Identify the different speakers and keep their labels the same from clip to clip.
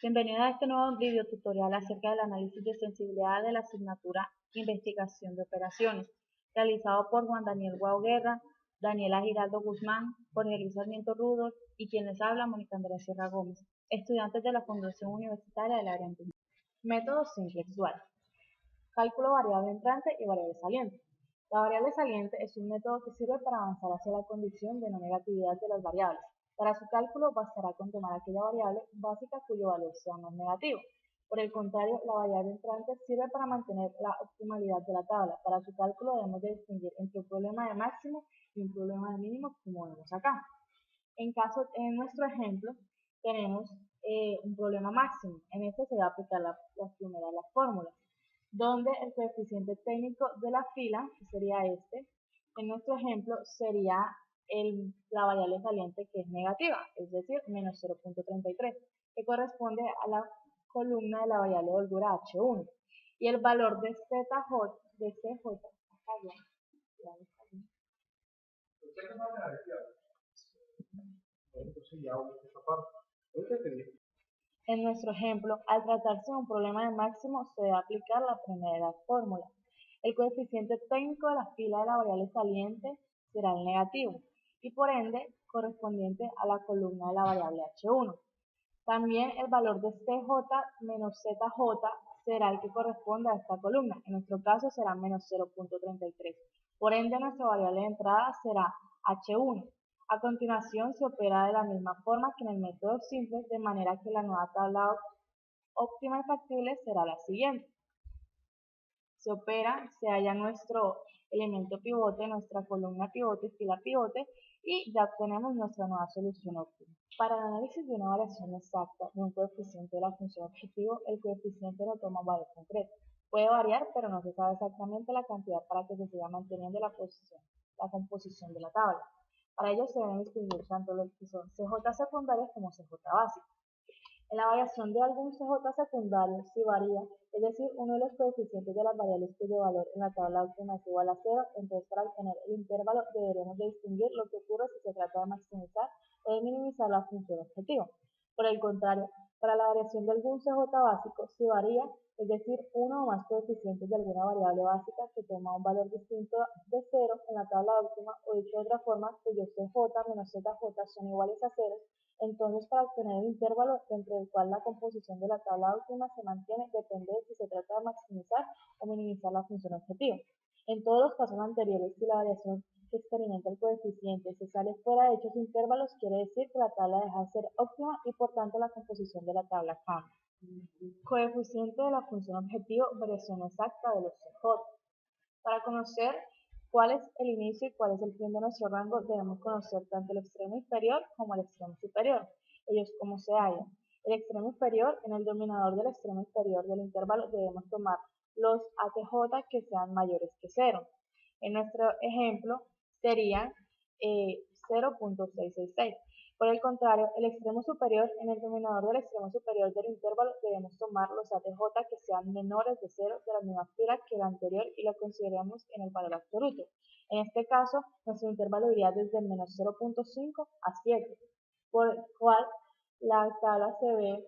Speaker 1: Bienvenido a este nuevo video tutorial acerca del análisis de sensibilidad de la asignatura Investigación de Operaciones, realizado por Juan Daniel Guao Guerra, Daniela Giraldo Guzmán, Jorge Luis Sarmiento Rudos y quien les habla, Mónica Andrea Sierra Gómez, estudiantes de la Fundación Universitaria del Área Andina. Método simplex dual. Cálculo variable entrante y variable saliente. La variable saliente es un método que sirve para avanzar hacia la condición de no negatividad de las variables. Para su cálculo bastará con tomar aquella variable básica cuyo valor sea no negativo. Por el contrario, la variable entrante sirve para mantener la optimalidad de la tabla. Para su cálculo debemos de distinguir entre un problema de máximo y un problema de mínimo, como vemos acá. En nuestro ejemplo, tenemos un problema máximo. En este se va a aplicar las primeras de las fórmulas, donde el coeficiente técnico de la fila, que sería este, en nuestro ejemplo sería la variable saliente que es negativa, es decir, menos 0.33, que corresponde a la columna de la variable de holgura H1. Y el valor de CJ, en nuestro ejemplo, al tratarse de un problema de máximo, se debe aplicar la primera fórmula. El coeficiente técnico de la fila de la variable saliente será el negativo y por ende correspondiente a la columna de la variable H1. También el valor de CJ menos ZJ será el que corresponde a esta columna. En nuestro caso será menos 0.33. Por ende, nuestra variable de entrada será H1. A continuación, se opera de la misma forma que en el método simple, de manera que la nueva tabla óptima y factible será la siguiente. Se opera, se halla nuestro elemento pivote, nuestra columna pivote, fila pivote, y ya obtenemos nuestra nueva solución óptima. Para el análisis de una variación exacta de un coeficiente de la función objetivo, el coeficiente no toma un valor concreto. Puede variar, pero no se sabe exactamente la cantidad para que se siga manteniendo la composición de la tabla. Para ello se deben distinguir tanto lo que son CJ secundarias como CJ básicas. En la variación de algún CJ secundario, si varía, es decir, uno de los coeficientes de las variables cuyo valor en la tabla óptima es igual a 0, entonces para obtener el intervalo deberemos de distinguir lo que ocurre si se trata de maximizar o de minimizar la función objetivo. Por el contrario, para la variación de algún CJ básico, si varía, es decir, uno o más coeficientes de alguna variable básica que toma un valor distinto de 0 en la tabla óptima, o dicho de otra forma, cuyos CJ menos ZJ son iguales a 0, entonces para obtener el intervalo dentro del cual la composición de la tabla óptima se mantiene, depende de si se trata de maximizar o minimizar la función objetivo. En todos los casos anteriores, si la variación que experimenta el coeficiente se sale fuera de dichos intervalos, quiere decir que la tabla deja de ser óptima y por tanto la composición de la tabla cambia. Coeficiente de la función objetivo, variación exacta de los CJ. Para conocer cuál es el inicio y cuál es el fin de nuestro rango, debemos conocer tanto el extremo inferior como el extremo superior. Ellos como se hallan. El extremo inferior, en el denominador del extremo inferior del intervalo debemos tomar los ATJ que sean mayores que 0. En nuestro ejemplo serían 0.666. Por el contrario, el extremo superior, en el denominador del extremo superior del intervalo debemos tomar los ATJ que sean menores de 0 de la misma fila que el anterior y lo consideremos en el valor absoluto. En este caso, nuestro intervalo iría desde menos 0.5 a 7, por el cual la tabla se ve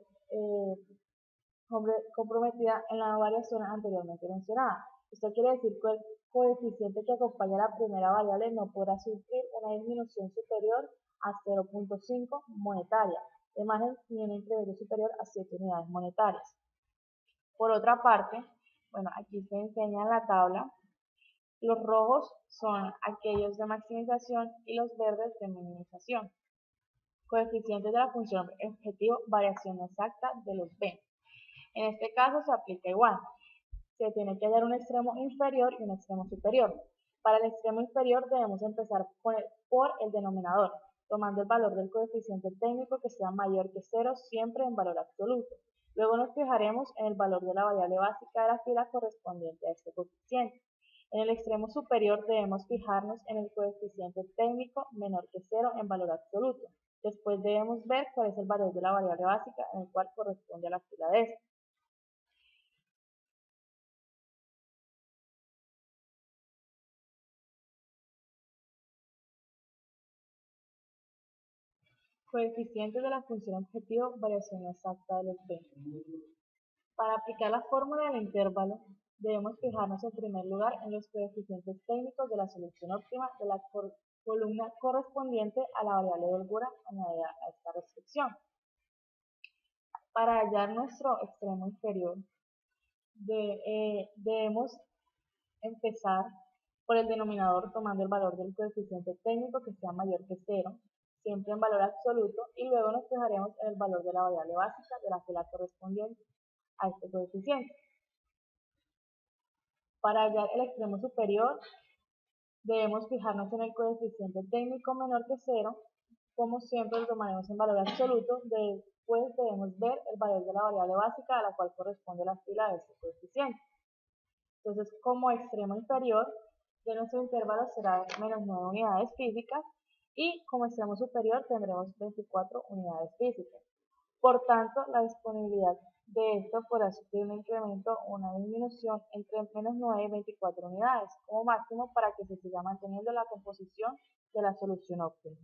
Speaker 1: comprometida en la variación anteriormente mencionada. Esto quiere decir que el coeficiente que acompaña a la primera variable no podrá sufrir una disminución superior a 0.5 monetaria, de manera que un incremento superior a 7 unidades monetarias. Por otra parte, bueno, aquí se enseña en la tabla, los rojos son aquellos de maximización y los verdes de minimización. Coeficientes de la función objetivo, variación exacta de los B. En este caso se aplica igual. Se tiene que hallar un extremo inferior y un extremo superior. Para el extremo inferior debemos empezar por el denominador, tomando el valor del coeficiente técnico que sea mayor que 0 siempre en valor absoluto. Luego nos fijaremos en el valor de la variable básica de la fila correspondiente a este coeficiente. En el extremo superior debemos fijarnos en el coeficiente técnico menor que 0 en valor absoluto. Después debemos ver cuál es el valor de la variable básica en el cual corresponde a la fila de este. Coeficiente de la función objetivo, variación exacta de los b. Para aplicar la fórmula del intervalo, debemos fijarnos en primer lugar en los coeficientes técnicos de la solución óptima de la columna correspondiente a la variable de holgura añadida a esta restricción. Para hallar nuestro extremo inferior, debemos empezar por el denominador tomando el valor del coeficiente técnico que sea mayor que 0, siempre en valor absoluto, y luego nos fijaremos en el valor de la variable básica de la fila correspondiente a este coeficiente. Para hallar el extremo superior, debemos fijarnos en el coeficiente técnico menor que 0, como siempre lo tomaremos en valor absoluto, después debemos ver el valor de la variable básica a la cual corresponde la fila de este coeficiente. Entonces, como extremo inferior de nuestro intervalo será menos 9 unidades físicas y como extremo superior tendremos 24 unidades físicas. Por tanto, la disponibilidad de esto podrá sufrir un incremento o una disminución entre menos 9 y 24 unidades, como máximo para que se siga manteniendo la composición de la solución óptima.